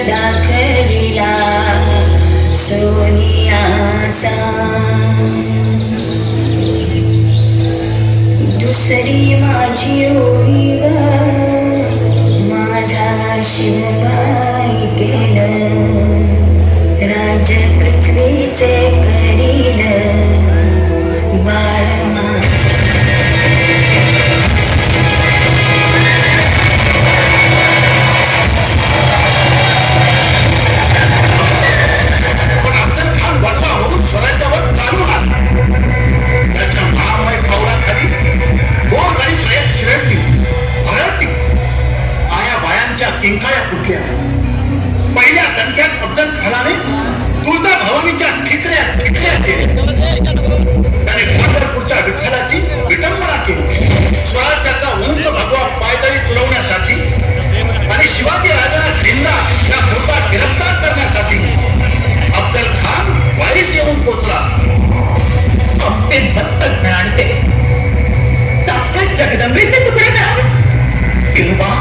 दाखविला सोनियाचा, दुसरी माझी ओळी ग माझा शिवबाई केलं, राज्य पृथ्वीचे करील बाळ किंकाळ्या फुटल्या. पहिल्या दणक्यात अफजल खानाने तुळजा भवानीच्या ठिकऱ्या ठिकऱ्या केल्या. त्याने पंढरपूरच्या विठ्ठलाची विटंबना केली. स्वराज्याचा उंच भगवा पायदळी तुडवण्यासाठी आणि शिवाजी राजांना जिंदा या मुद्दा गिरफ्तार करण्यासाठी अफजल खान वाईस येऊन पोहोचला. आमचे मस्तक मिळाले, साक्षात जगदंबेचे तुकडे मिळाले. शिवबा,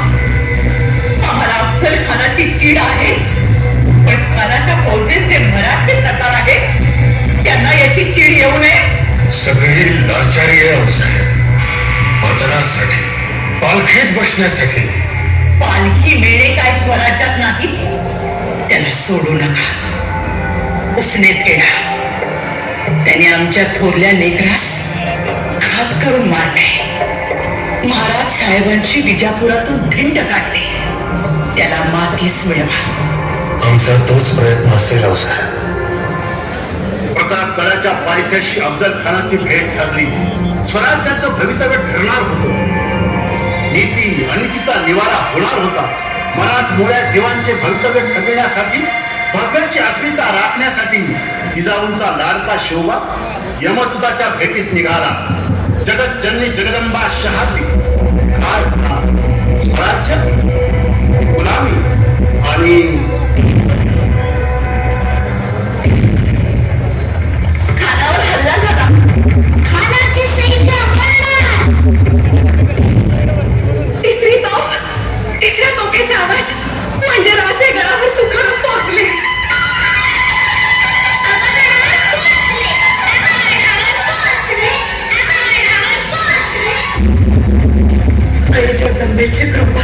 आम्हाला अफजल खानाची चीड आहे, पण खानाच्या फौजेत जे मराठी सरदार आहे त्यांना याची चीड येऊ नये. सगळी लाचारी आहे साहेब, वतनासाठी पालखीत बसण्यासाठी. पालखी मेळे काय स्वराज्यात नाही, त्याला सोडू नका. उसनेत केला त्याने आमच्या थोरल्या लेकरास घात करून मारले. महाराज साहेबांची विजापुरातून धिंड काढली. त्याला मातीच मिळवा. आमचा तोच प्रयत्न असेल साहेब. प्रतापगडाच्या पायथ्याशी अफजल खानाची भेट ठरली. स्वराज्याचं भवितव्य ठरणार होतं. नीती अनितीचा निवारा होणार होता. मराठमोळ्या जीवांचे भवितव्य ठरविण्यासाठी, भव्याची अस्मिता राखण्यासाठी जिजाऊंचा लाडका शिवबा यमदूताच्या भेटीस निघाला. जगतजननी जगदंबा शहारली. काय होणार? स्वराज्य, गुलामी आणि खानावर हल्ला झाला. खानाचे सैन्य मरणार. तिसऱ्या तोफेचा आवाज म्हणजे राजे गडावर सुखरूप पोहोचले. जगदंबेची कृपा.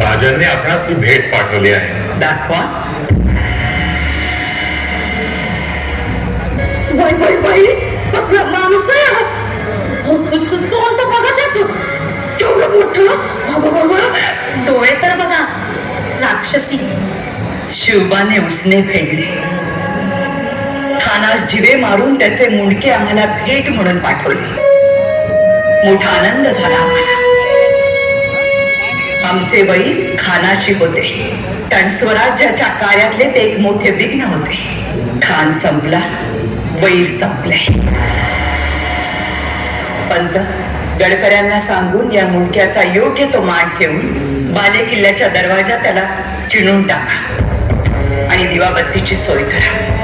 राजांनी आपणास ही भेट पाठवली आहे. दाखवा. बाई बाई बाई, कसला माणूस आहे. तोंड तर बघा त्याच, केवढं मोठं. डोळे तर बघा, राक्षसी. शिवबाने उसने फेडले. खानास जिवे मारून त्याचे मुंडके आम्हाला भेट म्हणून पाठवले. मोठा आनंद झाला आम्हाला. आमचे वैर खानाशी होते, कारण स्वराज्याच्या कार्यातले ते एक मोठे विघ्न होते. खान संपला, वैर संपले. पंत, गडकऱ्यांना सांगून या मुंडक्याचा योग्य तो मान ठेवून बाले किल्ल्याच्या दरवाजा त्याला चिणून टाका आणि दिवाबत्तीची सोय करा.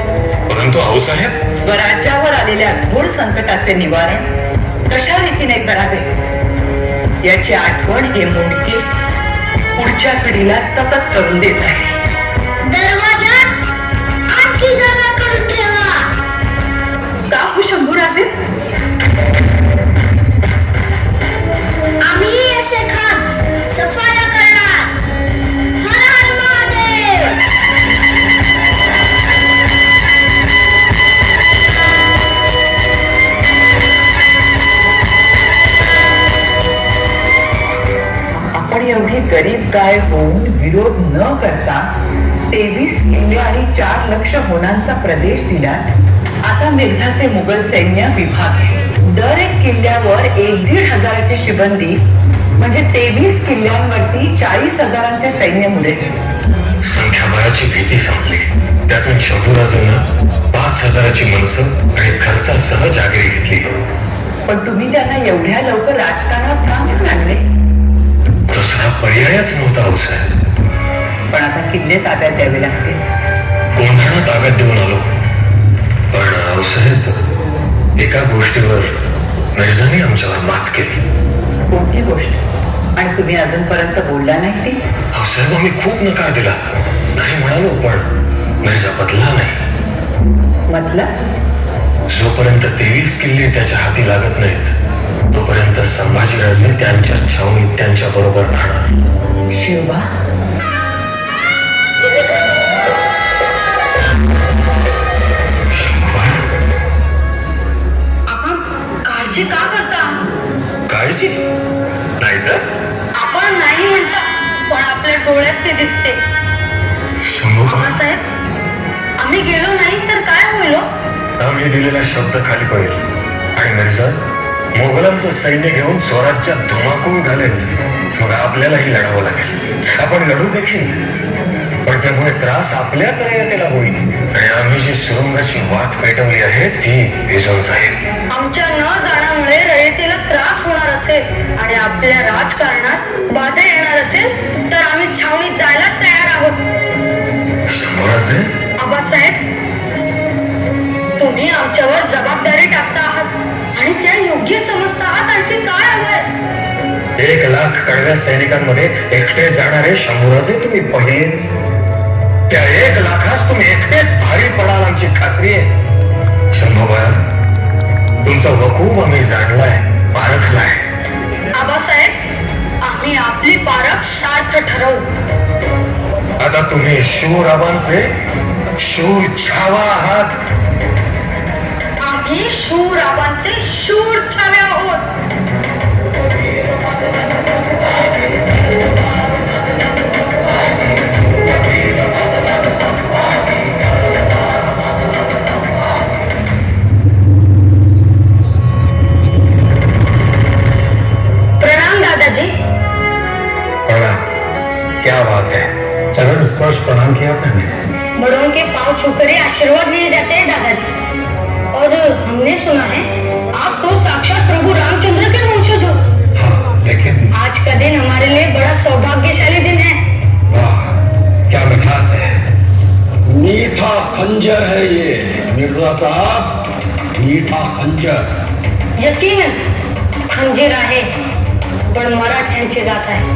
परंतु आऊसाहेब, स्वराज्यावर आलेल्या घोर संकटाचे निवारण कशा रीतीने करावे याची आठवण हे मुंडके पुढच्या पिढीला सतत करून देत आहे. दरवाजात आणखी जागा करून ठेवा. का हो शंभूराजे? आम्ही असे खान सफाया करणार. हर हर महादेव. आपण एवढी गरीब गाय होऊन विरोध न करता 23 किल्ले आणि 4 लक्ष होणांचा प्रदेश दिला. आता मिर्झाचे मुघल सैन्य विभाग दर एक किल्ल्यावर 1-1.5 हजाराची शिबंदी म्हणजे 23 किल्ल्यांवरती 40,000 सैन्य मुले. संख्याबळाची भीती संपली. त्यातून शंभूराजांना 5,000ची मनसब आणि खर्चासह जागीर घेतली. पण तुम्ही त्यांना एवढ्या लवकर राजकारणात का आणले? दुसरा पर्यायच नव्हता साहेब. पण आता किल्ले ताब्यात द्यावे लागतील. गोंधळ ताब्यात देऊन आलो. पण साहेब, एका गोष्टीवर मिर्झाने आमच्यावर मात केली. कोणती गोष्ट? आणि तुम्ही अजूनपर्यंत बोलला नाही ती? साहेब आम्ही खूप नकार दिला, नाही म्हणालो, पण मिर्झा बदला नाही. मतलब? जोपर्यंत 23 किल्ले त्याच्या हाती लागत नाहीत तोपर्यंत संभाजीराजे त्यांच्या छावणीत त्यांच्या बरोबर राहणार. शिवबा, आपण काळजी का करता? काळजी नाही तर आपण नाही म्हणता, पण आपल्या डोळ्यात ते दिसते. बाबासाहेब, आम्ही गेलो नाही तर काय होईल? आम्ही दिलेला शब्द खाली पडेल आणि मिर्झा मोगलांचं सैन्य घेऊन स्वराज्यात धुमाकूळ घालेल. मग आपल्यालाही लढावं लागेल. आपण लढू देखील, पण त्यामुळे त्रास आपल्याच रयतेला होईल आणि आम्ही जी सुरुंगाची वाट पेटवली आहे ती विझून जाईल. आमच्या न जाण्यामुळे रयतेला त्रास होणार असेल आणि आपल्या राजकारणात बाधा येणार असेल तर आम्ही छावणीत जायला तयार आहोत. शंभूराजे, आबासाहेब, तुम्ही आमच्यावर जबाबदारी टाकता आहात आणि त्या योग्य समजता आहात. आणखी काय हवंय? 1 लाख कडव्या सैनिकांमध्ये एकटे जाणारे शंभूराजे तुम्ही पहिलेच. त्या 1 लाखास तुम्ही एकटेच भारी पडाल आमची खात्री आहे. शंभूबाया, तुमचा वकूब आम्ही जाणलाय, पारखलाय. आबासाहेब, आम्ही आपली पारख सार्थ ठरवू. आता तुम्ही शूर आबांचे शूर छावा आहात. आम्ही शूर आबांचे शूर छावे आहोत. प्रणाम दादाजी. प्रणाम. क्या बात है, चरण स्पर्श प्रणाम किया आपने. बड़ों के पांव छूकर आशीर्वाद लिए जाते हैं दादाजी. और हमने सुना है आप तो साक्षात प्रभु रामचंद्र के वंशज हो. हाँ, लेकिन आज का दिन हमारे लिए बड़ा सौभाग्यशाली दिन है. वाह, क्या मिठास है. मीठा खंजर है ये मिर्जा साहब, मीठा खंजर. यकीनन खंजीर आहे, पण मराठ्यांची जात आहे.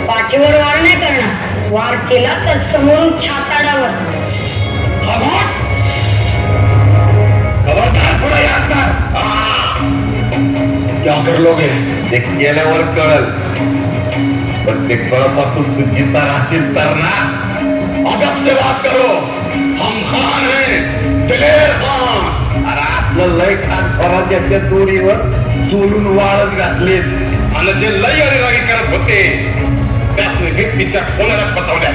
पाठीवर वार नाही करणार, वार केला तर समोरून छाताडावर. खबरदार थोड़ा याद कर. क्या कर लोगे? ते केल्यावर कळल, पण ते कळपासून तू जिता राहशील तर ना. अदब से बात करो. हम खान हैं, दिलेर खान. अरे आपलं लय खान स्वराज्याच्या दोरीवर चोलून वाळत घातलीत आणि जे लई अरेरावी करत होते त्यासने व्यक्तीच्या कोणाला पटवल्या.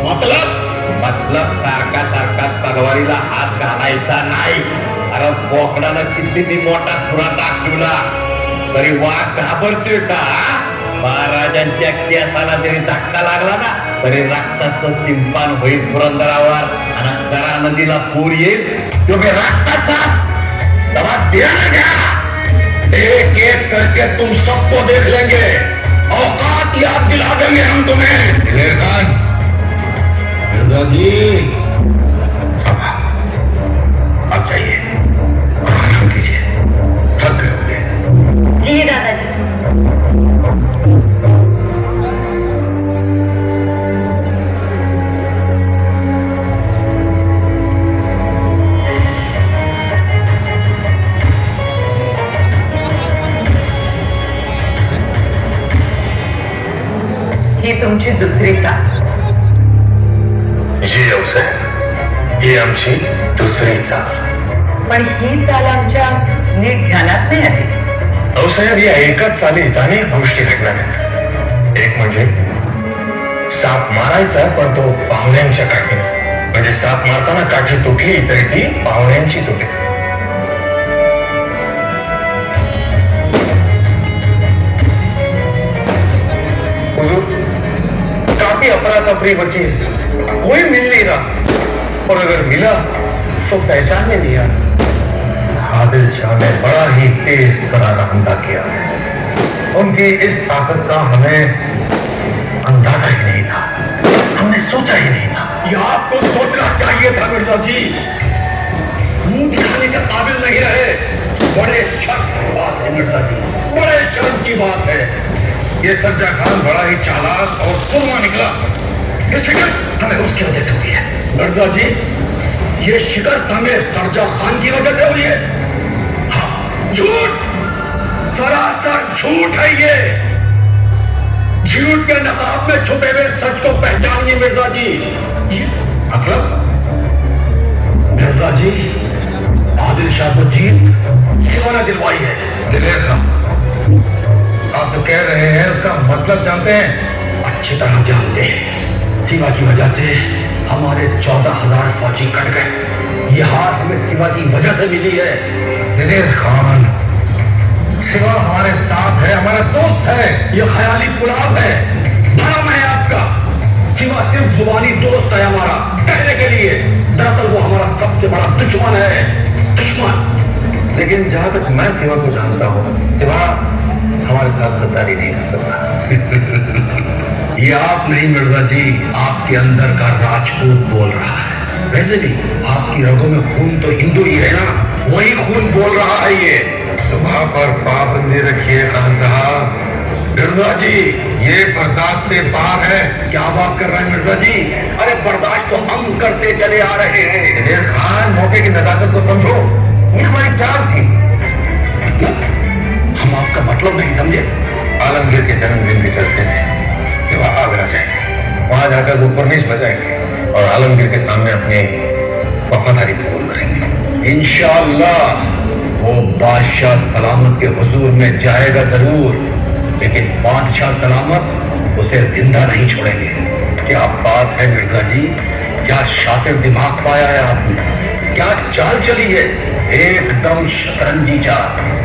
मतलब सारखा सारखा तलवारीला हात घालायचा नाही. अरे बोकडानं किती बी मोठा खुरा दाखवला तरी वाघ घाबरतोय का? महाराजांच्या केसाला जरी धक्का लागला ना तरी रक्ताचं सिंपान होईल पुरंदरावर आणि करा नदीला पूर येईल. तो मी रक्ताचा दवा देना घ्या. एक एक करके तुम सबको देख लेंगे. औकात याद दिला देंगे हम तुम्हें. दिलेर खान, मिर्जा जी, आप जाइए, आराम कीजिए, थक गए होंगे. जी दादाजी. ही तुमची दुसरी चाल. जी साहेब, ही आमची दुसरी चाल. पण ही चाल आमच्या नीट ध्यानात नाही आली. साहेब, या एकाच चालीत अनेक गोष्टी घडणार आहेत. एक म्हणजे साप मारायचा पण तो पाहुण्यांच्या काठीने. म्हणजे साप मारताना काठी तुटली तरी ती पाहुण्यांची तुटली. हुजूर, काफी अफरा तफरी बची, कोई मिल नहीं रहा और अगर मिला तो पहचान नहीं लिया. आदिल शाह ने बड़ा ही तेज तराना हमला किया है. उनकी इस ताकत का हमें अंदाजा ही नहीं था, हमने सोचा ही नहीं था. ये आपको सोचना चाहिए था मिर्जा जी. मुंह दिखाने के काबिल नहीं रहे. बड़े शर्म की बात है मिर्जा जी, बड़े शर्म की बात है। ये सर्जा खान बड़ा ही चालाक और सुरमा निकला। ये शिकस्त हमें उसकी वजह से हुई है। मिर्जा जी, ये शिकस्त हमें सर्जा खान की वजह से हुई है। हाँ, झूठ, सरासर झूठ है ये। झूठ के नकाब में छुपे हुए सच को पहचानिए मिर्जा जी। मतलब मिर्जा जी, आदिल शाह को जीत सिवा ने दिलवाई है। दिलेर खान, आप तो कह रहे हैं, उसका मतलब जानते हैं? अच्छी तरह जानते हैं। सिवा की वजह से हमारे 14,000 फौजी कट गए। ये हार हमें सिवा की वजह से मिली है। दिलेर खान, सिवा हमारे साथ है, हमारा दोस्त है। ये ख्याली गुलाब है, भरम है आपका। सिवा सिर्फ जुबानी दोस्त है हमारा, कहने के लिए। दरअसल वो हमारा सबसे बड़ा दुश्मन है, दुश्मन। लेकिन जहां तक मैं सिवा को जानता हूँ, सिवा हमारे साथ गद्दारी नहीं कर सकता। ये आप नहीं मिर्जा जी, आपके अंदर का राजपूत बोल रहा है। वैसे भी आपकी रगों में खून तो हिंदू ही है ना, वही खून बोल रहा है ये। वहां पर पाबंदी रखिए खान साहब। मिर्जा जी, ये बर्दाश्त से पार है। क्या बात कर रहे हैं मिर्जा जी? अरे बर्दाश्त तो हम करते चले आ रहे हैं। दिलेर खान, मौके की नजाकत को समझो, ये हमारी चाल थी। हम आपका मतलब नहीं समझे। आलमगीर के जन्मदिन के चलते हैं कि वह आगरा जाएंगे, वहां जाकर वो परमिश बजाएंगे और आलमगीर के सामने अपनी वफादारी कबूल करेंगे। इंशाअल्लाह वो बादशाह सलामत के हुजूर में जाएगा जरूर, लेकिन बादशाह सलामत उसे जिंदा नहीं छोड़ेंगे। क्या बात है मिर्जा जी, क्या शातिर दिमाग पाया है आपने, क्या चाल चली है, एकदम शतरंजी चाल।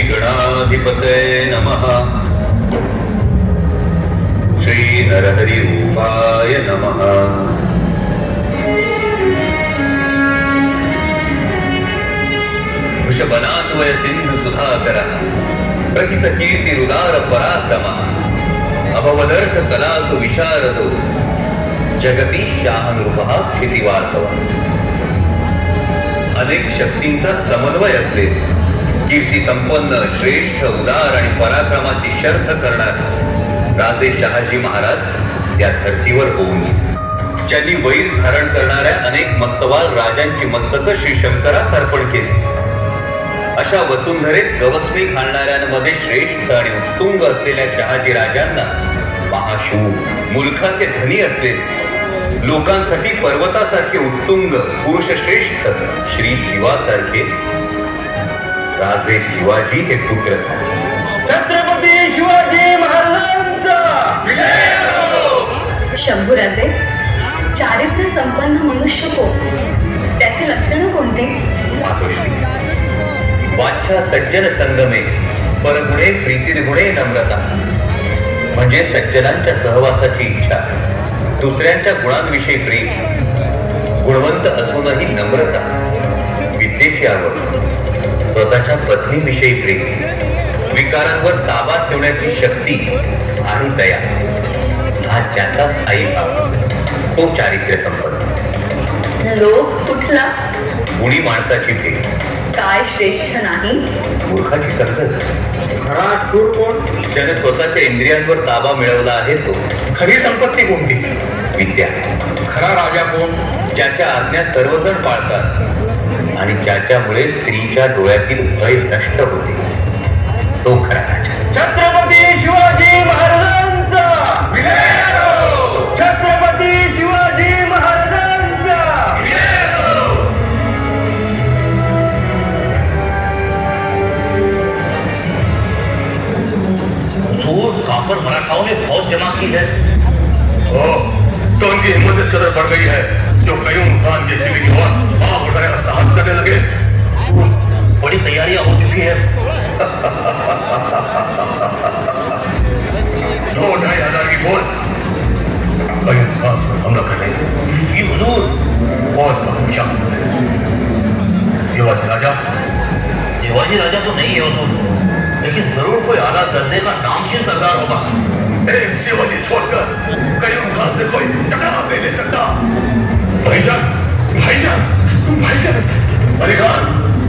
गणाधिपतये नमः। श्री नरहरि रूपाय नमः। वृषभनान्वय सिंधु सुधाकरः प्रहित कीर्तिरुदार पराक्रमः अभवदर्थ कलासु विशारदो जगती शाहनृपः क्षितिवासवः। अनेक शक्तींचा समन्वय असलेले कीर्ती संपन्न, श्रेष्ठ, उदार आणि पराक्रमाची शर्थ करणारे राजे शहाजी महाराज या धर्तीवर होऊन ज्यांनी वैर धारण करणाऱ्या अनेक मस्तवाल राजांची मस्तक श्री शंकरास अर्पण केली, अशा वसुंधरेत गवसणी घालणाऱ्यांमध्ये श्रेष्ठ आणि उत्तुंग असलेल्या शहाजी राजांना महाशूर, मुलखाचे धनी असलेले, लोकांसाठी पर्वतासारखे उत्तुंग, पुरुषश्रेष्ठ श्री शिवासारखे राजे शिवाजी हे पुत्र झाले। छत्रपती शिवाजी महाराजांचा विजय असो। शंभूराजे, चारित्र्य संपन्न मनुष्य कोण, त्याची लक्षणं कोणती? वाचा सज्जन संगमे परगुणे प्रीतिर्गुणे नम्रता, म्हणजे सज्जनांच्या सहवासाची इच्छा, दुसऱ्यांच्या गुणांविषयी प्रेम, गुणवंत असूनही नम्रता, विद्येची आवड, स्वतःच्या पत्नीविषयी प्रेम, विकारांवर ताबा ठेवण्याची शक्ती आणि दया हा ज्याचा स्थायी भाव, तो चारित्र्य संपन्न. लोक कुठला गुणी माणसाची भेट, काय श्रेष्ठ नाही. मूर्खाची संगत. खरा शूर कोण? ज्याने स्वतःच्या इंद्रियांवर ताबा मिळवला आहे तो. खरी संपत्ती कोणती? विद्या. खरा राजा कोण? ज्याच्या आज्ञा सर्वजण पाळतात आणि ज्याच्यामुळे स्त्रीच्या डोळ्यातील भय नष्ट होते, तो खरा राजा. छत्रपती शिवाजी महाराजांचा विजय हो! छत्रपती शिवाजी महाराजांचा विजय हो! जोर कापर मराठाओं ने फौज जमा की है. हो, तो उनकी हिम्मत इस कदर बढ़ गई है जो कयूम खान के किले की ओर पांव उठाने का साहस करने लगे. बड़ी तैयारियां हो चुकी है. 2,500 की फौज कयूम खान पर हमला कर रही है. जी हुजूर. फौज का मुखिया शिवाजी राजा. शिवाजी राजा तो नहीं है हुजूर, लेकिन जरूर कोई आला दर्जे का नामचीन सरदार होगा. एक शिवाजी छोड़कर कयूम खान से कोई टकराव नहीं ले सकता. भाईजान, भाईजान, भाईजान. अली खान,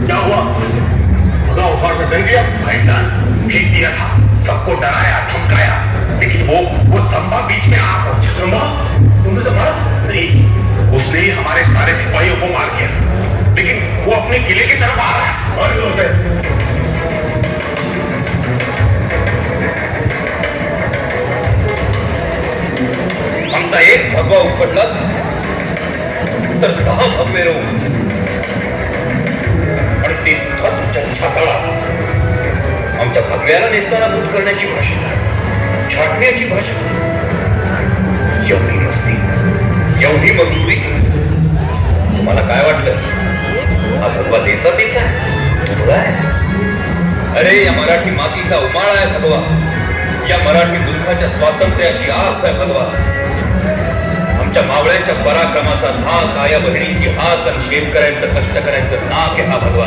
क्या हुआ? भगा उखाड़ कर नहीं दिया? भाईजान, ठीक दिया था. सबको डराया, धमकाया, लेकिन वो संभा बीच में आ पहुंचा. संभा, तुमने तो मारा? नहीं, उसने ही हमारे सारे सिपाहियों को मार दिया. लेकिन वो अपने किले की तरफ आ रहा है. और उसे आमचा एक भगवा उखडला तर 10 भगवे रोग, आणि ते सुद्धा तुमच्या छाताळात. आमच्या भगव्याला नेस्तानाबूत करण्याची भाषा, छाटण्याची भाषा, एवढी मस्ती, एवढी मधुरी. तुम्हाला काय वाटलं हा भगवा देचा पेचा आहे, तुझा आहे? अरे या मराठी मातीचा उमाळा आहे भगवा. या मराठी दुःखाच्या स्वातंत्र्याची आस आहे भगवा. आमच्या मावळ्यांच्या पराक्रमाचा धाक, आया बहिणींची हात आणि शेतकऱ्यांचं कष्टकऱ्यांचं नाक आहे हा भगवा.